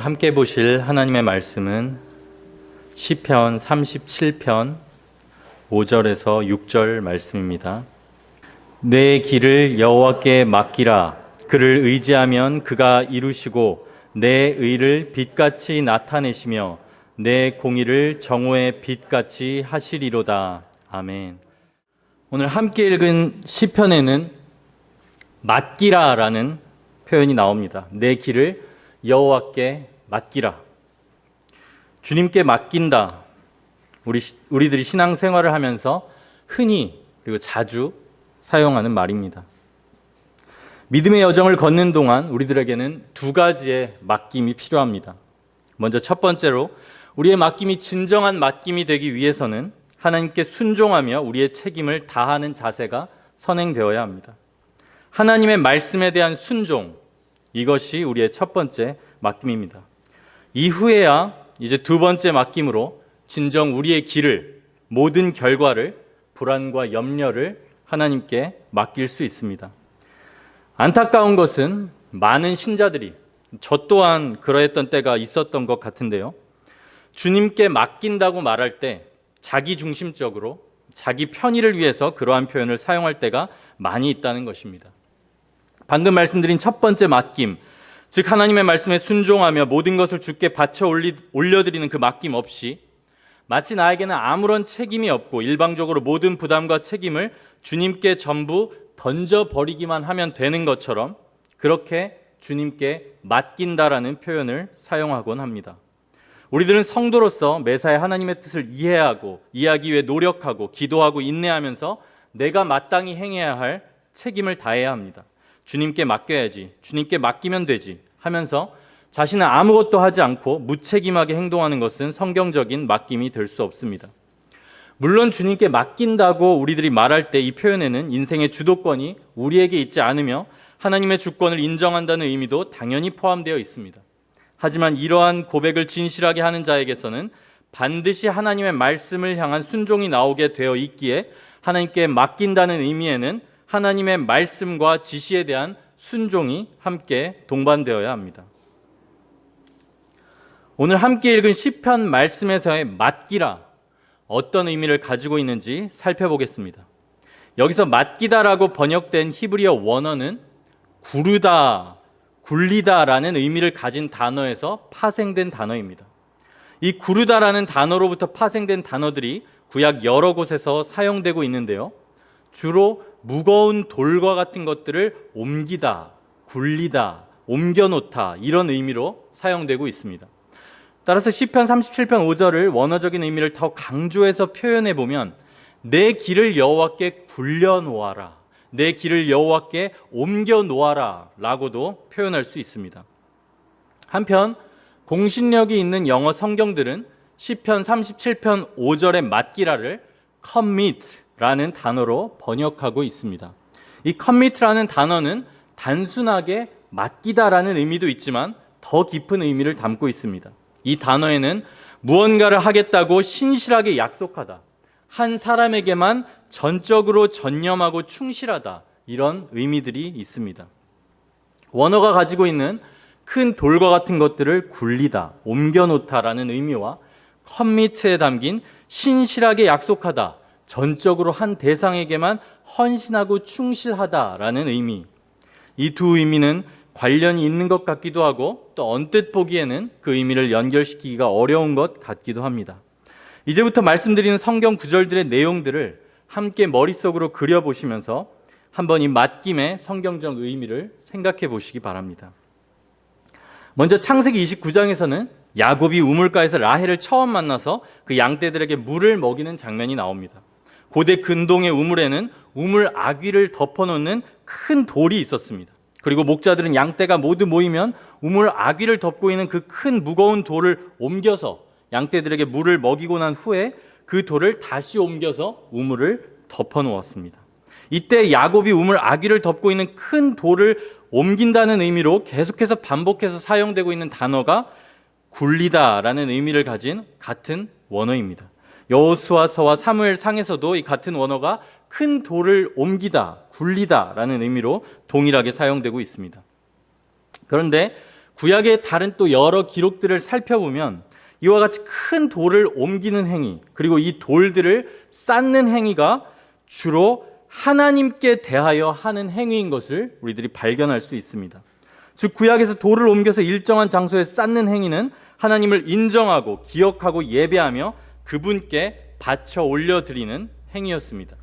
함께 보실 하나님의 말씀은 시편 37편 5절에서 6절 말씀입니다. 내 길을 여호와께 맡기라. 그를 의지하면 그가 이루시고 내 의를 빛같이 나타내시며 내 공의를 정오의 빛같이 하시리로다. 아멘. 오늘 함께 읽은 시편에는 맡기라라는 표현이 나옵니다. 내 길을 여호와께 맡기라. 주님께 맡긴다. 우리들이 신앙생활을 하면서 흔히 그리고 자주 사용하는 말입니다. 믿음의 여정을 걷는 동안 우리들에게는 두 가지의 맡김이 필요합니다. 먼저 첫 번째로 우리의 맡김이 진정한 맡김이 되기 위해서는 하나님께 순종하며 우리의 책임을 다하는 자세가 선행되어야 합니다. 하나님의 말씀에 대한 순종, 이것이 우리의 첫 번째 맡김입니다. 이후에야 이제 두 번째 맡김으로 진정 우리의 길을, 모든 결과를, 불안과 염려를 하나님께 맡길 수 있습니다. 안타까운 것은 많은 신자들이, 저 또한 그러했던 때가 있었던 것 같은데요, 주님께 맡긴다고 말할 때 자기중심적으로 자기 편의를 위해서 그러한 표현을 사용할 때가 많이 있다는 것입니다. 방금 말씀드린 첫 번째 맡김, 즉 하나님의 말씀에 순종하며 모든 것을 주께 바쳐 올려드리는 그 맡김 없이 마치 나에게는 아무런 책임이 없고 일방적으로 모든 부담과 책임을 주님께 전부 던져버리기만 하면 되는 것처럼 그렇게 주님께 맡긴다라는 표현을 사용하곤 합니다. 우리들은 성도로서 매사에 하나님의 뜻을 이해하고 이해하기 위해 노력하고 기도하고 인내하면서 내가 마땅히 행해야 할 책임을 다해야 합니다. 주님께 맡겨야지, 주님께 맡기면 되지 하면서 자신은 아무것도 하지 않고 무책임하게 행동하는 것은 성경적인 맡김이 될 수 없습니다. 물론 주님께 맡긴다고 우리들이 말할 때 이 표현에는 인생의 주도권이 우리에게 있지 않으며 하나님의 주권을 인정한다는 의미도 당연히 포함되어 있습니다. 하지만 이러한 고백을 진실하게 하는 자에게서는 반드시 하나님의 말씀을 향한 순종이 나오게 되어 있기에 하나님께 맡긴다는 의미에는 하나님의 말씀과 지시에 대한 순종이 함께 동반되어야 합니다. 오늘 함께 읽은 시편 말씀에서의 맡기라, 어떤 의미를 가지고 있는지 살펴보겠습니다. 여기서 맡기다라고 번역된 히브리어 원어는 구르다, 굴리다라는 의미를 가진 단어에서 파생된 단어입니다. 이 구르다라는 단어로부터 파생된 단어들이 구약 여러 곳에서 사용되고 있는데요, 주로 무거운 돌과 같은 것들을 옮기다, 굴리다, 옮겨놓다 이런 의미로 사용되고 있습니다. 따라서 시편 37편 5절을 원어적인 의미를 더 강조해서 표현해 보면 내 길을 여호와께 굴려놓아라, 내 길을 여호와께 옮겨놓아라 라고도 표현할 수 있습니다. 한편 공신력이 있는 영어 성경들은 시편 37편 5절의 맡기라를 commit 라는 단어로 번역하고 있습니다. 이 commit라는 단어는 단순하게 맡기다라는 의미도 있지만 더 깊은 의미를 담고 있습니다. 이 단어에는 무언가를 하겠다고 신실하게 약속하다, 한 사람에게만 전적으로 전념하고 충실하다, 이런 의미들이 있습니다. 원어가 가지고 있는 큰 돌과 같은 것들을 굴리다, 옮겨놓다라는 의미와 commit에 담긴 신실하게 약속하다, 전적으로 한 대상에게만 헌신하고 충실하다라는 의미, 이 두 의미는 관련이 있는 것 같기도 하고 또 언뜻 보기에는 그 의미를 연결시키기가 어려운 것 같기도 합니다. 이제부터 말씀드리는 성경 구절들의 내용들을 함께 머릿속으로 그려보시면서 한번 이 맡김의 성경적 의미를 생각해 보시기 바랍니다. 먼저 창세기 29장에서는 야곱이 우물가에서 라헬을 처음 만나서 그 양떼들에게 물을 먹이는 장면이 나옵니다. 고대 근동의 우물에는 우물 아귀를 덮어놓는 큰 돌이 있었습니다. 그리고 목자들은 양떼가 모두 모이면 우물 아귀를 덮고 있는 그 큰 무거운 돌을 옮겨서 양떼들에게 물을 먹이고 난 후에 그 돌을 다시 옮겨서 우물을 덮어놓았습니다. 이때 야곱이 우물 아귀를 덮고 있는 큰 돌을 옮긴다는 의미로 계속해서 반복해서 사용되고 있는 단어가 굴리다라는 의미를 가진 같은 원어입니다. 여호수아서와 사무엘상에서도 이 같은 원어가 큰 돌을 옮기다, 굴리다라는 의미로 동일하게 사용되고 있습니다. 그런데 구약의 다른 또 여러 기록들을 살펴보면 이와 같이 큰 돌을 옮기는 행위, 그리고 이 돌들을 쌓는 행위가 주로 하나님께 대하여 하는 행위인 것을 우리들이 발견할 수 있습니다. 즉 구약에서 돌을 옮겨서 일정한 장소에 쌓는 행위는 하나님을 인정하고 기억하고 예배하며 그분께 바쳐 올려드리는 행위였습니다.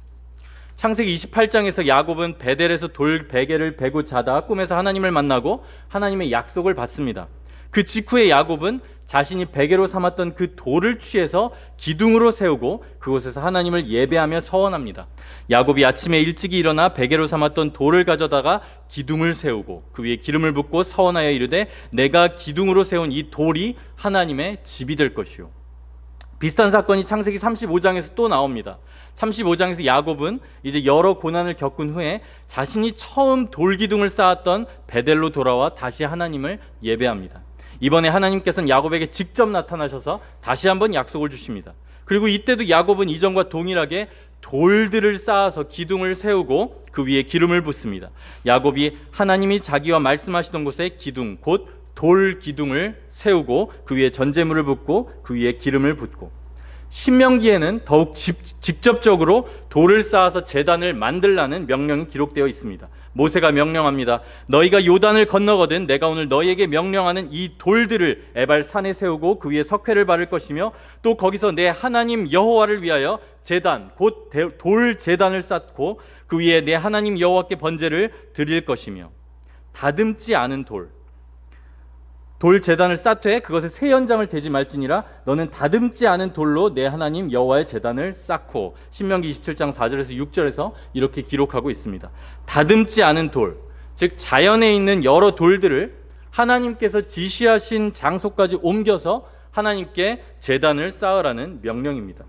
창세기 28장에서 야곱은 베델에서 돌 베개를 베고 자다 꿈에서 하나님을 만나고 하나님의 약속을 받습니다. 그 직후에 야곱은 자신이 베개로 삼았던 그 돌을 취해서 기둥으로 세우고 그곳에서 하나님을 예배하며 서원합니다. 야곱이 아침에 일찍이 일어나 베개로 삼았던 돌을 가져다가 기둥을 세우고 그 위에 기름을 붓고 서원하여 이르되 내가 기둥으로 세운 이 돌이 하나님의 집이 될 것이요. 비슷한 사건이 창세기 35장에서 또 나옵니다. 35장에서 야곱은 이제 여러 고난을 겪은 후에 자신이 처음 돌기둥을 쌓았던 베델로 돌아와 다시 하나님을 예배합니다. 이번에 하나님께서는 야곱에게 직접 나타나셔서 다시 한번 약속을 주십니다. 그리고 이때도 야곱은 이전과 동일하게 돌들을 쌓아서 기둥을 세우고 그 위에 기름을 붓습니다. 야곱이 하나님이 자기와 말씀하시던 곳에 기둥, 곧 돌 기둥을 세우고 그 위에 전제물을 붓고 그 위에 기름을 붓고, 신명기에는 더욱 직접적으로 돌을 쌓아서 제단을 만들라는 명령이 기록되어 있습니다. 모세가 명령합니다. 너희가 요단을 건너거든 내가 오늘 너희에게 명령하는 이 돌들을 에발 산에 세우고 그 위에 석회를 바를 것이며 또 거기서 내 하나님 여호와를 위하여 제단 곧 돌 제단을 쌓고 그 위에 내 하나님 여호와께 번제를 드릴 것이며, 다듬지 않은 돌 제단을 쌓되 그것에 새 연장을 대지 말지니라 너는 다듬지 않은 돌로 내 하나님 여호와의 제단을 쌓고, 신명기 27장 4절에서 6절에서 이렇게 기록하고 있습니다. 다듬지 않은 돌, 즉 자연에 있는 여러 돌들을 하나님께서 지시하신 장소까지 옮겨서 하나님께 제단을 쌓으라는 명령입니다.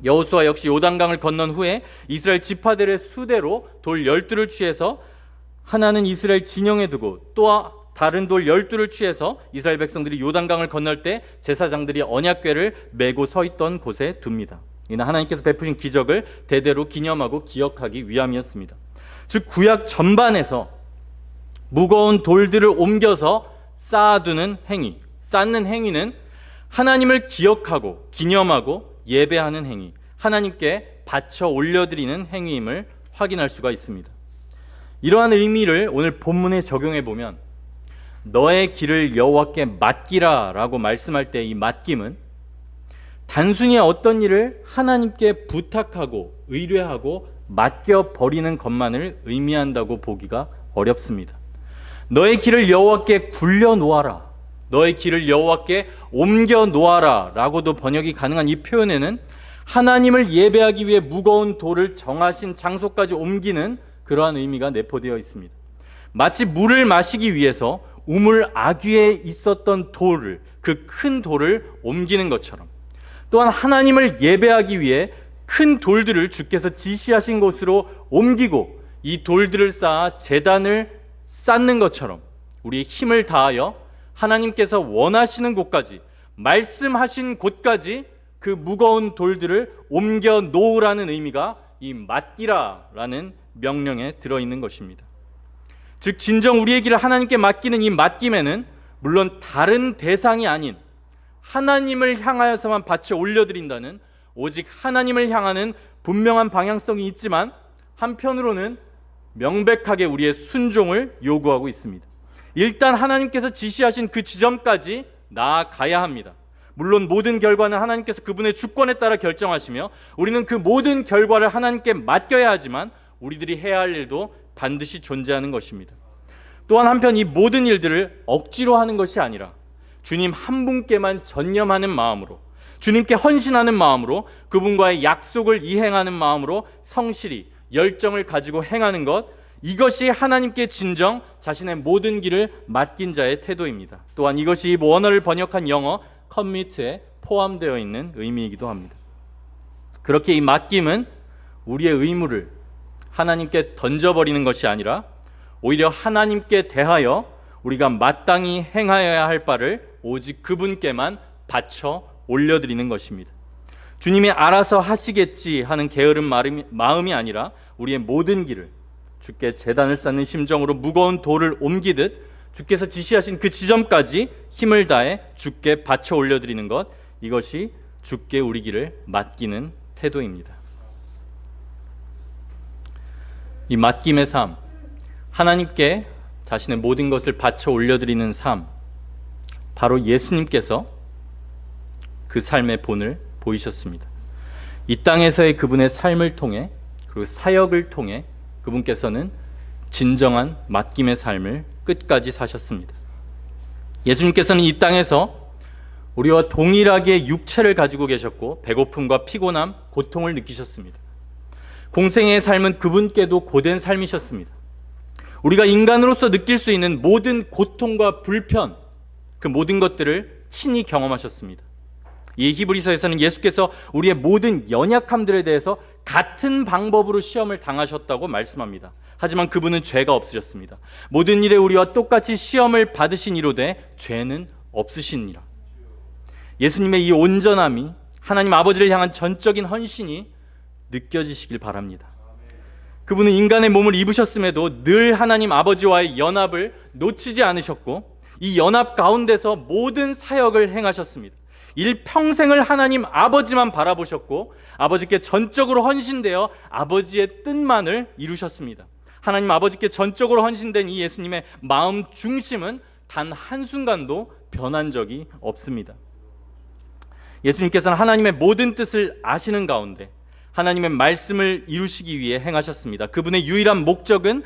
여호수아 역시 요단강을 건넌 후에 이스라엘 지파들의 수대로 돌 12를 취해서 하나는 이스라엘 진영에 두고 또 다른 돌 12를 취해서 이스라엘 백성들이 요단강을 건널 때 제사장들이 언약궤를 메고 서 있던 곳에 둡니다. 이는 하나님께서 베푸신 기적을 대대로 기념하고 기억하기 위함이었습니다. 즉 구약 전반에서 무거운 돌들을 옮겨서 쌓아두는 행위, 쌓는 행위는 하나님을 기억하고 기념하고 예배하는 행위, 하나님께 바쳐 올려드리는 행위임을 확인할 수가 있습니다. 이러한 의미를 오늘 본문에 적용해 보면 너의 길을 여호와께 맡기라 라고 말씀할 때 이 맡김은 단순히 어떤 일을 하나님께 부탁하고 의뢰하고 맡겨버리는 것만을 의미한다고 보기가 어렵습니다. 너의 길을 여호와께 굴려놓아라, 너의 길을 여호와께 옮겨놓아라 라고도 번역이 가능한 이 표현에는 하나님을 예배하기 위해 무거운 돌을 정하신 장소까지 옮기는 그러한 의미가 내포되어 있습니다. 마치 물을 마시기 위해서 우물 아귀에 있었던 돌을, 그 큰 돌을 옮기는 것처럼, 또한 하나님을 예배하기 위해 큰 돌들을 주께서 지시하신 곳으로 옮기고 이 돌들을 쌓아 제단을 쌓는 것처럼 우리의 힘을 다하여 하나님께서 원하시는 곳까지, 말씀하신 곳까지 그 무거운 돌들을 옮겨 놓으라는 의미가 이 맡기라라는 명령에 들어있는 것입니다. 즉 진정 우리의 길을 하나님께 맡기는 이 맡김에는 물론 다른 대상이 아닌 하나님을 향하여서만 바쳐 올려드린다는 오직 하나님을 향하는 분명한 방향성이 있지만 한편으로는 명백하게 우리의 순종을 요구하고 있습니다. 일단 하나님께서 지시하신 그 지점까지 나아가야 합니다. 물론 모든 결과는 하나님께서 그분의 주권에 따라 결정하시며 우리는 그 모든 결과를 하나님께 맡겨야 하지만 우리들이 해야 할 일도 반드시 존재하는 것입니다. 또한 한편 이 모든 일들을 억지로 하는 것이 아니라 주님 한 분께만 전념하는 마음으로, 주님께 헌신하는 마음으로, 그분과의 약속을 이행하는 마음으로 성실히 열정을 가지고 행하는 것, 이것이 하나님께 진정 자신의 모든 길을 맡긴 자의 태도입니다. 또한 이것이 원어를 번역한 영어 commit에 포함되어 있는 의미이기도 합니다. 그렇게 이 맡김은 우리의 의무를 하나님께 던져버리는 것이 아니라 오히려 하나님께 대하여 우리가 마땅히 행하여야 할 바를 오직 그분께만 바쳐 올려드리는 것입니다. 주님이 알아서 하시겠지 하는 게으른 마음이 아니라 우리의 모든 길을 주께 제단을 쌓는 심정으로 무거운 돌을 옮기듯 주께서 지시하신 그 지점까지 힘을 다해 주께 바쳐 올려드리는 것, 이것이 주께 우리 길을 맡기는 태도입니다. 이 맡김의 삶, 하나님께 자신의 모든 것을 바쳐 올려드리는 삶, 바로 예수님께서 그 삶의 본을 보이셨습니다. 이 땅에서의 그분의 삶을 통해, 그리고 사역을 통해 그분께서는 진정한 맡김의 삶을 끝까지 사셨습니다. 예수님께서는 이 땅에서 우리와 동일하게 육체를 가지고 계셨고 배고픔과 피곤함, 고통을 느끼셨습니다. 공생애의 삶은 그분께도 고된 삶이셨습니다. 우리가 인간으로서 느낄 수 있는 모든 고통과 불편, 그 모든 것들을 친히 경험하셨습니다. 이 히브리서에서는 예수께서 우리의 모든 연약함들에 대해서 같은 방법으로 시험을 당하셨다고 말씀합니다. 하지만 그분은 죄가 없으셨습니다. 모든 일에 우리와 똑같이 시험을 받으신 이로되 죄는 없으시니라. 예수님의 이 온전함이, 하나님 아버지를 향한 전적인 헌신이 느껴지시길 바랍니다. 그분은 인간의 몸을 입으셨음에도 늘 하나님 아버지와의 연합을 놓치지 않으셨고 이 연합 가운데서 모든 사역을 행하셨습니다. 일평생을 하나님 아버지만 바라보셨고 아버지께 전적으로 헌신되어 아버지의 뜻만을 이루셨습니다. 하나님 아버지께 전적으로 헌신된 이 예수님의 마음 중심은 단 한순간도 변한 적이 없습니다. 예수님께서는 하나님의 모든 뜻을 아시는 가운데 하나님의 말씀을 이루시기 위해 행하셨습니다. 그분의 유일한 목적은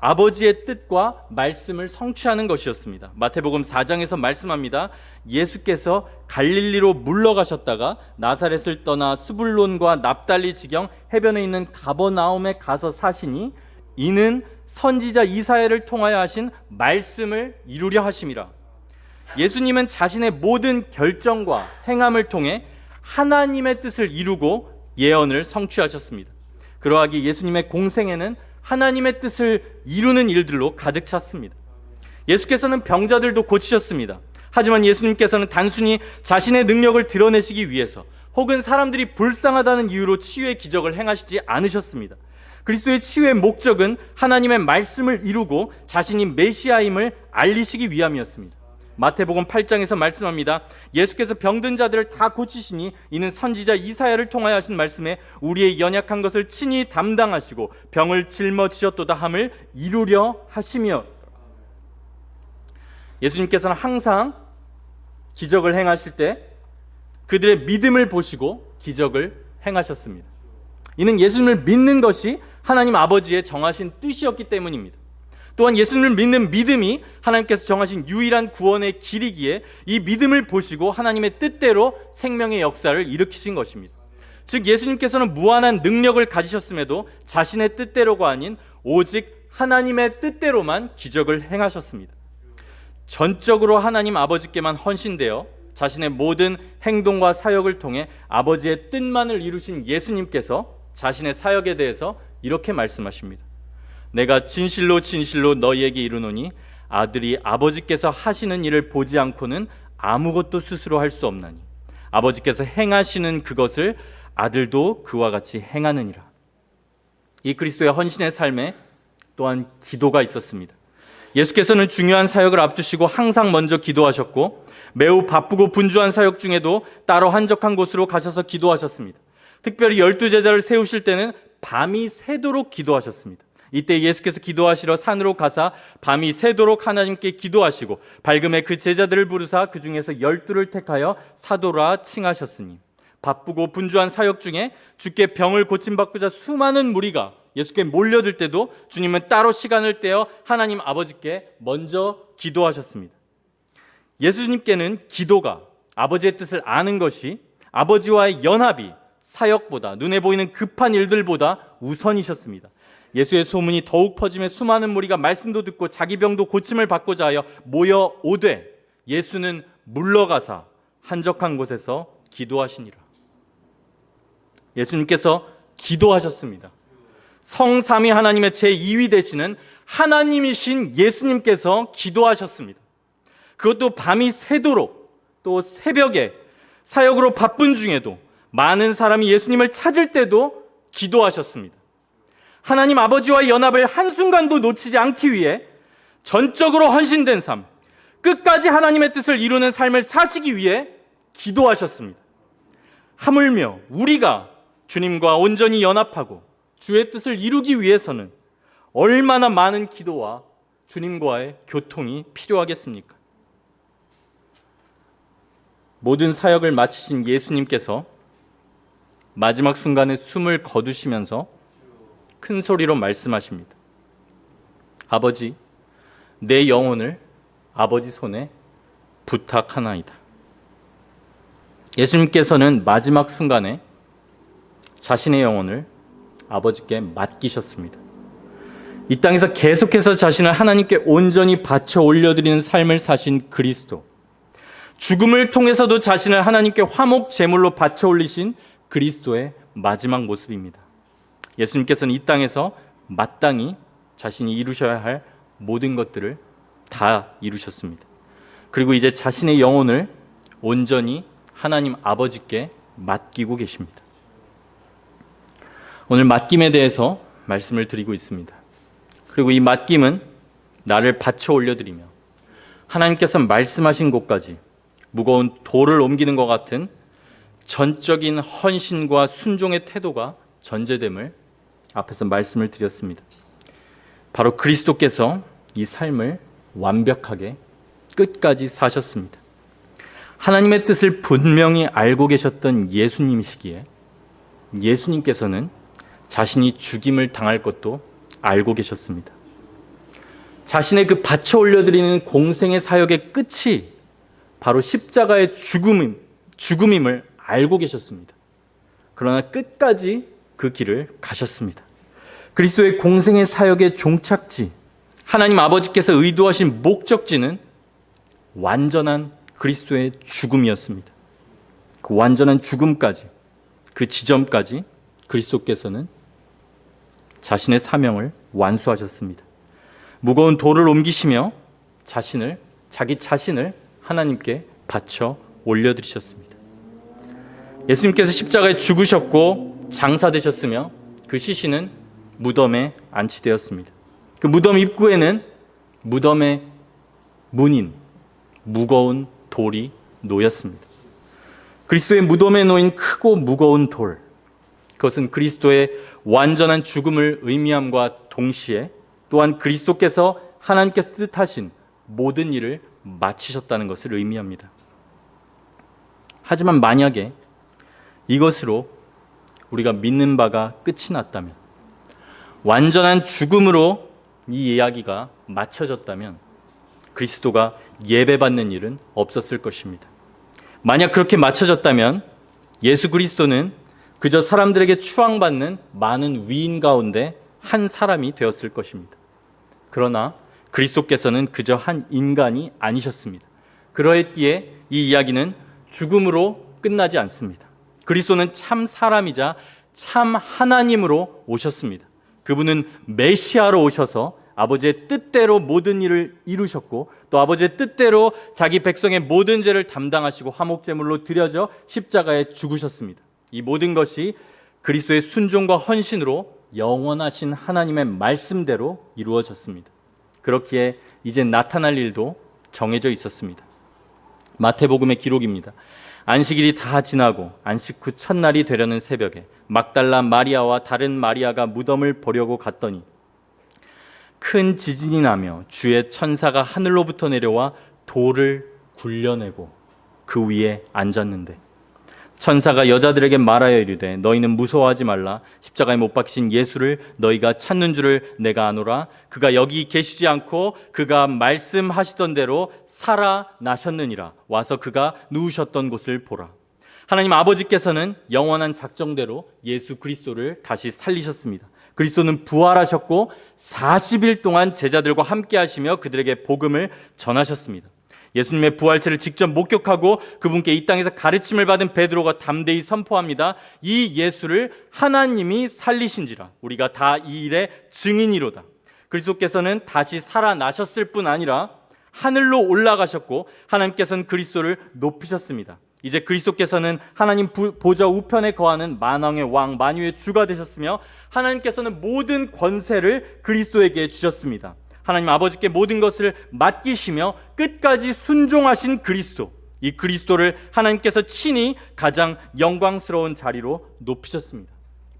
아버지의 뜻과 말씀을 성취하는 것이었습니다. 마태복음 4장에서 말씀합니다. 예수께서 갈릴리로 물러가셨다가 나사렛을 떠나 스불론과 납달리 지경 해변에 있는 가버나움에 가서 사시니 이는 선지자 이사야를 통하여 하신 말씀을 이루려 하심이라. 예수님은 자신의 모든 결정과 행함을 통해 하나님의 뜻을 이루고 예언을 성취하셨습니다. 그러하기에 예수님의 공생애는 하나님의 뜻을 이루는 일들로 가득 찼습니다. 예수께서는 병자들도 고치셨습니다. 하지만 예수님께서는 단순히 자신의 능력을 드러내시기 위해서 혹은 사람들이 불쌍하다는 이유로 치유의 기적을 행하시지 않으셨습니다. 그리스도의 치유의 목적은 하나님의 말씀을 이루고 자신이 메시아임을 알리시기 위함이었습니다. 마태복음 8장에서 말씀합니다. 예수께서 병든 자들을 다 고치시니 이는 선지자 이사야를 통하여 하신 말씀에 우리의 연약한 것을 친히 담당하시고 병을 짊어지셨도다 함을 이루려 하시며. 예수님께서는 항상 기적을 행하실 때 그들의 믿음을 보시고 기적을 행하셨습니다. 이는 예수님을 믿는 것이 하나님 아버지의 정하신 뜻이었기 때문입니다. 또한 예수님을 믿는 믿음이 하나님께서 정하신 유일한 구원의 길이기에 이 믿음을 보시고 하나님의 뜻대로 생명의 역사를 일으키신 것입니다. 즉 예수님께서는 무한한 능력을 가지셨음에도 자신의 뜻대로가 아닌 오직 하나님의 뜻대로만 기적을 행하셨습니다. 전적으로 하나님 아버지께만 헌신되어 자신의 모든 행동과 사역을 통해 아버지의 뜻만을 이루신 예수님께서 자신의 사역에 대해서 이렇게 말씀하십니다. 내가 진실로 진실로 너희에게 이르노니 아들이 아버지께서 하시는 일을 보지 않고는 아무것도 스스로 할 수 없나니 아버지께서 행하시는 그것을 아들도 그와 같이 행하느니라. 이 그리스도의 헌신의 삶에 또한 기도가 있었습니다. 예수께서는 중요한 사역을 앞두시고 항상 먼저 기도하셨고 매우 바쁘고 분주한 사역 중에도 따로 한적한 곳으로 가셔서 기도하셨습니다. 특별히 12제자를 세우실 때는 밤이 새도록 기도하셨습니다. 이때 예수께서 기도하시러 산으로 가사 밤이 새도록 하나님께 기도하시고 밝음에 그 제자들을 부르사 그 중에서 12를 택하여 사도라 칭하셨으니 바쁘고 분주한 사역 중에 주께 병을 고침받고자 수많은 무리가 예수께 몰려들 때도 주님은 따로 시간을 떼어 하나님 아버지께 먼저 기도하셨습니다. 예수님께는 기도가 아버지의 뜻을 아는 것이 아버지와의 연합이 사역보다 눈에 보이는 급한 일들보다 우선이셨습니다. 예수의 소문이 더욱 퍼지며 수많은 무리가 말씀도 듣고 자기 병도 고침을 받고자 하여 모여 오되 예수는 물러가사 한적한 곳에서 기도하시니라. 예수님께서 기도하셨습니다. 성삼위 하나님의 제2위 되시는 하나님이신 예수님께서 기도하셨습니다. 그것도 밤이 새도록, 또 새벽에 사역으로 바쁜 중에도 많은 사람이 예수님을 찾을 때도 기도하셨습니다. 하나님 아버지와의 연합을 한순간도 놓치지 않기 위해 전적으로 헌신된 삶, 끝까지 하나님의 뜻을 이루는 삶을 사시기 위해 기도하셨습니다. 하물며 우리가 주님과 온전히 연합하고 주의 뜻을 이루기 위해서는 얼마나 많은 기도와 주님과의 교통이 필요하겠습니까? 모든 사역을 마치신 예수님께서 마지막 순간에 숨을 거두시면서 큰 소리로 말씀하십니다. 아버지, 내 영혼을 아버지 손에 부탁하나이다. 예수님께서는 마지막 순간에 자신의 영혼을 아버지께 맡기셨습니다. 이 땅에서 계속해서 자신을 하나님께 온전히 바쳐 올려드리는 삶을 사신 그리스도, 죽음을 통해서도 자신을 하나님께 화목 제물로 바쳐 올리신 그리스도의 마지막 모습입니다. 예수님께서는 이 땅에서 마땅히 자신이 이루셔야 할 모든 것들을 다 이루셨습니다. 그리고 이제 자신의 영혼을 온전히 하나님 아버지께 맡기고 계십니다. 오늘 맡김에 대해서 말씀을 드리고 있습니다. 그리고 이 맡김은 나를 바쳐 올려드리며 하나님께서 말씀하신 곳까지 무거운 돌을 옮기는 것 같은 전적인 헌신과 순종의 태도가 전제됨을 앞에서 말씀을 드렸습니다. 바로 그리스도께서 이 삶을 완벽하게 끝까지 사셨습니다. 하나님의 뜻을 분명히 알고 계셨던 예수님이시기에 예수님께서는 자신이 죽임을 당할 것도 알고 계셨습니다. 자신의 그 바쳐 올려드리는 공생의 사역의 끝이 바로 십자가의 죽음임을 알고 계셨습니다. 그러나 끝까지 그 길을 가셨습니다. 그리스도의 공생의 사역의 종착지, 하나님 아버지께서 의도하신 목적지는 완전한 그리스도의 죽음이었습니다. 그 완전한 죽음까지, 그 지점까지 그리스도께서는 자신의 사명을 완수하셨습니다. 무거운 돌을 옮기시며 자기 자신을 하나님께 바쳐 올려드리셨습니다. 예수님께서 십자가에 죽으셨고 장사되셨으며 그 시신은 무덤에 안치되었습니다. 그 무덤 입구에는 무덤의 문인 무거운 돌이 놓였습니다. 그리스도의 무덤에 놓인 크고 무거운 돌, 그것은 그리스도의 완전한 죽음을 의미함과 동시에 또한 그리스도께서 하나님께서 뜻하신 모든 일을 마치셨다는 것을 의미합니다. 하지만 만약에 이것으로 우리가 믿는 바가 끝이 났다면, 완전한 죽음으로 이 이야기가 마쳐졌다면 그리스도가 예배받는 일은 없었을 것입니다. 만약 그렇게 마쳐졌다면 예수 그리스도는 그저 사람들에게 추앙받는 많은 위인 가운데 한 사람이 되었을 것입니다. 그러나 그리스도께서는 그저 한 인간이 아니셨습니다. 그러했기에 이 이야기는 죽음으로 끝나지 않습니다. 그리스도는 참 사람이자 참 하나님으로 오셨습니다. 그분은 메시아로 오셔서 아버지의 뜻대로 모든 일을 이루셨고 또 아버지의 뜻대로 자기 백성의 모든 죄를 담당하시고 화목제물로 드려져 십자가에 죽으셨습니다. 이 모든 것이 그리스도의 순종과 헌신으로 영원하신 하나님의 말씀대로 이루어졌습니다. 그렇기에 이제 나타날 일도 정해져 있었습니다. 마태복음의 기록입니다. 안식일이 다 지나고 안식 후 첫날이 되려는 새벽에 막달라 마리아와 다른 마리아가 무덤을 보려고 갔더니 큰 지진이 나며 주의 천사가 하늘로부터 내려와 돌을 굴려내고 그 위에 앉았는데 천사가 여자들에게 말하여 이르되 너희는 무서워하지 말라. 십자가에 못 박히신 예수를 너희가 찾는 줄을 내가 아노라. 그가 여기 계시지 않고 그가 말씀하시던 대로 살아나셨느니라. 와서 그가 누우셨던 곳을 보라. 하나님 아버지께서는 영원한 작정대로 예수 그리스도를 다시 살리셨습니다. 그리스도는 부활하셨고 40일 동안 제자들과 함께 하시며 그들에게 복음을 전하셨습니다. 예수님의 부활체를 직접 목격하고 그분께 이 땅에서 가르침을 받은 베드로가 담대히 선포합니다. 이 예수를 하나님이 살리신지라. 우리가 다 이 일의 증인이로다. 그리스도께서는 다시 살아나셨을 뿐 아니라 하늘로 올라가셨고 하나님께서는 그리스도를 높이셨습니다. 이제 그리스도께서는 하나님 보좌 우편에 거하는 만왕의 왕 만유의 주가 되셨으며 하나님께서는 모든 권세를 그리스도에게 주셨습니다. 하나님 아버지께 모든 것을 맡기시며 끝까지 순종하신 그리스도, 이 그리스도를 하나님께서 친히 가장 영광스러운 자리로 높이셨습니다.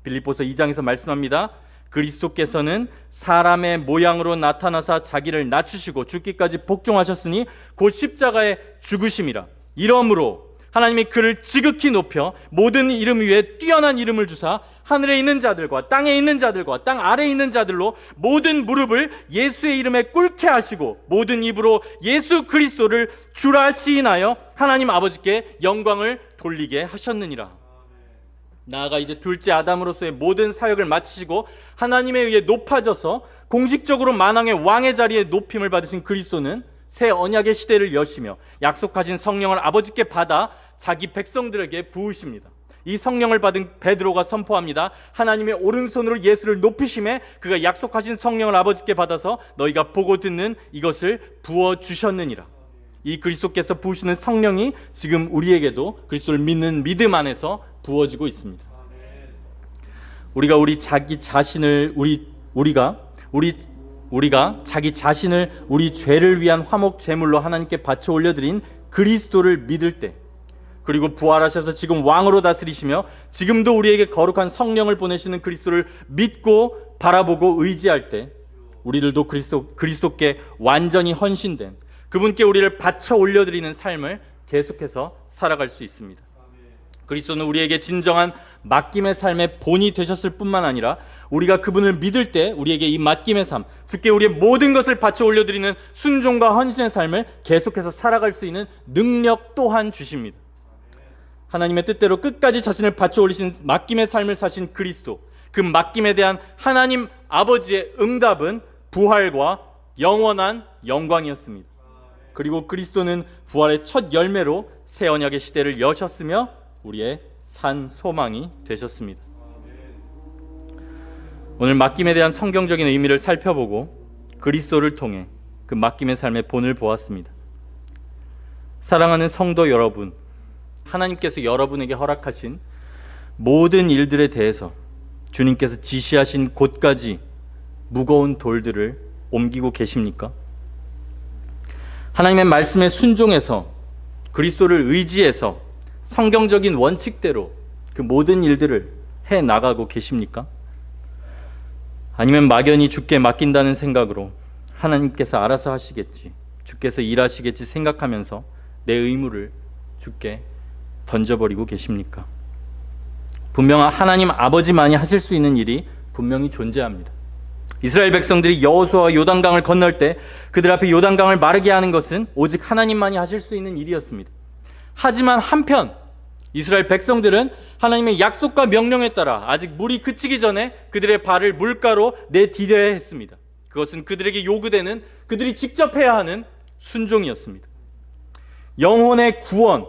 빌립보서 2장에서 말씀합니다. 그리스도께서는 사람의 모양으로 나타나사 자기를 낮추시고 죽기까지 복종하셨으니 곧 십자가에 죽으심이라. 이러므로 하나님이 그를 지극히 높여 모든 이름 위에 뛰어난 이름을 주사 하늘에 있는 자들과 땅에 있는 자들과 땅 아래에 있는 자들로 모든 무릎을 예수의 이름에 꿇게 하시고 모든 입으로 예수 그리스도를 주라 시인하여 하나님 아버지께 영광을 돌리게 하셨느니라. 나아가 이제 둘째 아담으로서의 모든 사역을 마치시고 하나님에 의해 높아져서 공식적으로 만왕의 왕의 자리에 높임을 받으신 그리스도는 새 언약의 시대를 여시며 약속하신 성령을 아버지께 받아 자기 백성들에게 부으십니다. 이 성령을 받은 베드로가 선포합니다. 하나님의 오른손으로 예수를 높이심에 그가 약속하신 성령을 아버지께 받아서 너희가 보고 듣는 이것을 부어주셨느니라. 이 그리스도께서 부으시는 성령이 지금 우리에게도 그리스도를 믿는 믿음 안에서 부어지고 있습니다. 우리가 자기 자신을 우리 죄를 위한 화목 제물로 하나님께 바쳐 올려드린 그리스도를 믿을 때, 그리고 부활하셔서 지금 왕으로 다스리시며 지금도 우리에게 거룩한 성령을 보내시는 그리스도를 믿고 바라보고 의지할 때, 우리들도 그리스도께 완전히 헌신된 그분께 우리를 바쳐 올려드리는 삶을 계속해서 살아갈 수 있습니다. 그리스도는 우리에게 진정한 맡김의 삶의 본이 되셨을 뿐만 아니라 우리가 그분을 믿을 때 우리에게 이 맡김의 삶, 주께 우리의 모든 것을 바쳐 올려드리는 순종과 헌신의 삶을 계속해서 살아갈 수 있는 능력 또한 주십니다. 하나님의 뜻대로 끝까지 자신을 바쳐 올리신 맡김의 삶을 사신 그리스도, 그 맡김에 대한 하나님 아버지의 응답은 부활과 영원한 영광이었습니다. 그리고 그리스도는 부활의 첫 열매로 새 언약의 시대를 여셨으며 우리의 산 소망이 되셨습니다. 오늘 맡김에 대한 성경적인 의미를 살펴보고 그리스도를 통해 그 맡김의 삶의 본을 보았습니다. 사랑하는 성도 여러분, 하나님께서 여러분에게 허락하신 모든 일들에 대해서 주님께서 지시하신 곳까지 무거운 돌들을 옮기고 계십니까? 하나님의 말씀에 순종해서 그리스도를 의지해서 성경적인 원칙대로 그 모든 일들을 해 나가고 계십니까? 아니면 막연히 주께 맡긴다는 생각으로 하나님께서 알아서 하시겠지, 주께서 일하시겠지 생각하면서 내 의무를 주께 던져버리고 계십니까? 분명 하나님 아버지만이 하실 수 있는 일이 분명히 존재합니다. 이스라엘 백성들이 여호수아와 요단강을 건널 때 그들 앞에 요단강을 마르게 하는 것은 오직 하나님만이 하실 수 있는 일이었습니다. 하지만 한편 이스라엘 백성들은 하나님의 약속과 명령에 따라 아직 물이 그치기 전에 그들의 발을 물가로 내디뎌야 했습니다. 그것은 그들에게 요구되는, 그들이 직접 해야 하는 순종이었습니다. 영혼의 구원,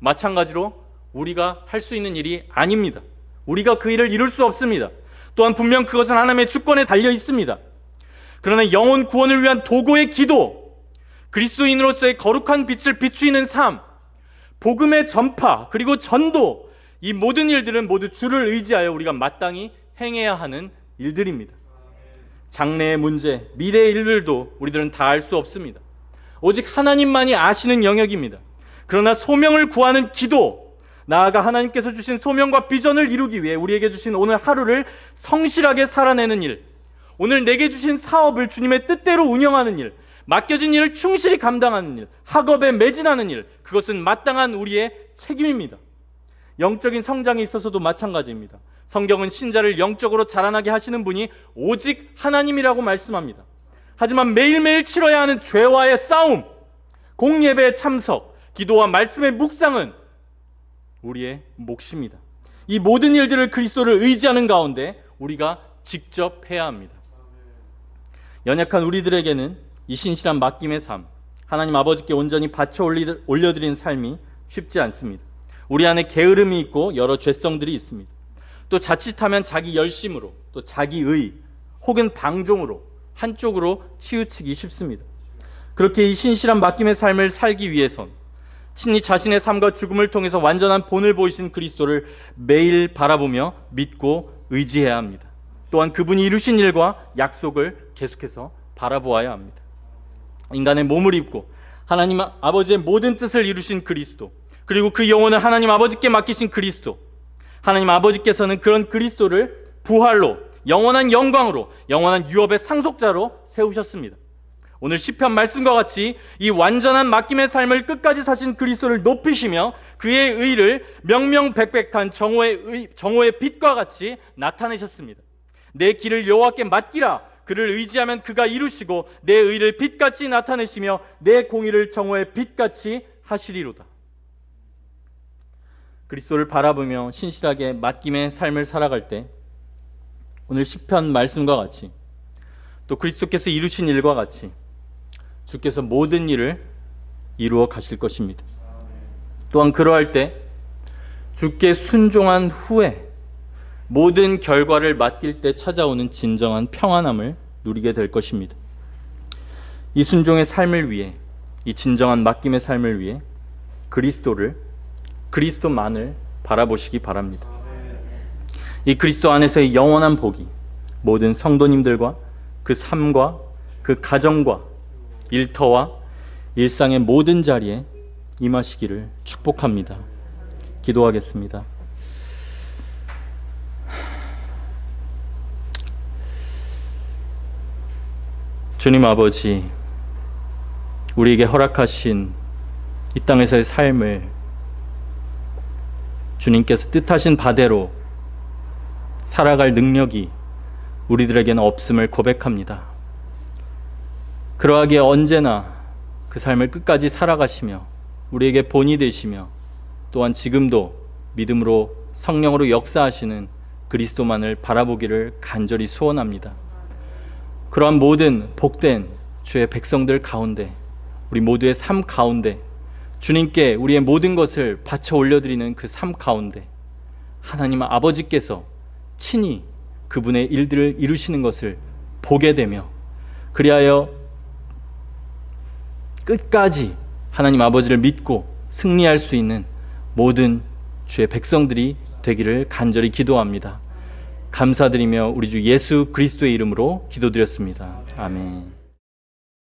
마찬가지로 우리가 할 수 있는 일이 아닙니다. 우리가 그 일을 이룰 수 없습니다. 또한 분명 그것은 하나님의 주권에 달려 있습니다. 그러나 영혼 구원을 위한 도구의 기도, 그리스도인으로서의 거룩한 빛을 비추이는 삶, 복음의 전파, 그리고 전도, 이 모든 일들은 모두 주를 의지하여 우리가 마땅히 행해야 하는 일들입니다. 장래의 문제, 미래의 일들도 우리들은 다 알 수 없습니다. 오직 하나님만이 아시는 영역입니다. 그러나 소명을 구하는 기도, 나아가 하나님께서 주신 소명과 비전을 이루기 위해 우리에게 주신 오늘 하루를 성실하게 살아내는 일, 오늘 내게 주신 사업을 주님의 뜻대로 운영하는 일, 맡겨진 일을 충실히 감당하는 일, 학업에 매진하는 일, 그것은 마땅한 우리의 책임입니다. 영적인 성장에 있어서도 마찬가지입니다. 성경은 신자를 영적으로 자라나게 하시는 분이 오직 하나님이라고 말씀합니다. 하지만 매일매일 치러야 하는 죄와의 싸움, 공예배의 참석, 기도와 말씀의 묵상은 우리의 몫입니다. 이 모든 일들을 그리스도를 의지하는 가운데 우리가 직접 해야 합니다. 연약한 우리들에게는 이 신실한 맡김의 삶, 하나님 아버지께 온전히 바쳐 올려드리는 삶이 쉽지 않습니다. 우리 안에 게으름이 있고 여러 죄성들이 있습니다. 또 자칫하면 자기 열심으로, 또 자기 의 혹은 방종으로 한쪽으로 치우치기 쉽습니다. 그렇게 이 신실한 맡김의 삶을 살기 위해선 친히 자신의 삶과 죽음을 통해서 완전한 본을 보이신 그리스도를 매일 바라보며 믿고 의지해야 합니다. 또한 그분이 이루신 일과 약속을 계속해서 바라보아야 합니다. 인간의 몸을 입고 하나님 아버지의 모든 뜻을 이루신 그리스도, 그리고 그 영혼을 하나님 아버지께 맡기신 그리스도, 하나님 아버지께서는 그런 그리스도를 부활로, 영원한 영광으로, 영원한 유업의 상속자로 세우셨습니다. 오늘 시편 말씀과 같이 이 완전한 맡김의 삶을 끝까지 사신 그리스도를 높이시며 그의 의를 명명백백한 정오의 빛과 같이 나타내셨습니다. 내 길을 여호와께 맡기라. 그를 의지하면 그가 이루시고 내 의를 빛같이 나타내시며 내 공의를 정오의 빛같이 하시리로다. 그리스도를 바라보며 신실하게 맡김의 삶을 살아갈 때 오늘 시편 말씀과 같이 또 그리스도께서 이루신 일과 같이 주께서 모든 일을 이루어 가실 것입니다. 또한 그러할 때 주께 순종한 후에 모든 결과를 맡길 때 찾아오는 진정한 평안함을 누리게 될 것입니다. 이 순종의 삶을 위해, 이 진정한 맡김의 삶을 위해 그리스도만을 바라보시기 바랍니다. 이 그리스도 안에서의 영원한 복이 모든 성도님들과 그 삶과 그 가정과 일터와 일상의 모든 자리에 임하시기를 축복합니다. 기도하겠습니다. 주님 아버지, 우리에게 허락하신 이 땅에서의 삶을 주님께서 뜻하신 바대로 살아갈 능력이 우리들에게는 없음을 고백합니다. 그러하기에 언제나 그 삶을 끝까지 살아가시며 우리에게 본이 되시며 또한 지금도 믿음으로 성령으로 역사하시는 그리스도만을 바라보기를 간절히 소원합니다. 그러한 모든 복된 주의 백성들 가운데, 우리 모두의 삶 가운데 주님께 우리의 모든 것을 바쳐 올려드리는 그 삶 가운데 하나님 아버지께서 친히 그분의 일들을 이루시는 것을 보게 되며 그리하여 끝까지 하나님 아버지를 믿고 승리할 수 있는 모든 주의 백성들이 되기를 간절히 기도합니다. 감사드리며 우리 주 예수 그리스도의 이름으로 기도드렸습니다. 아멘.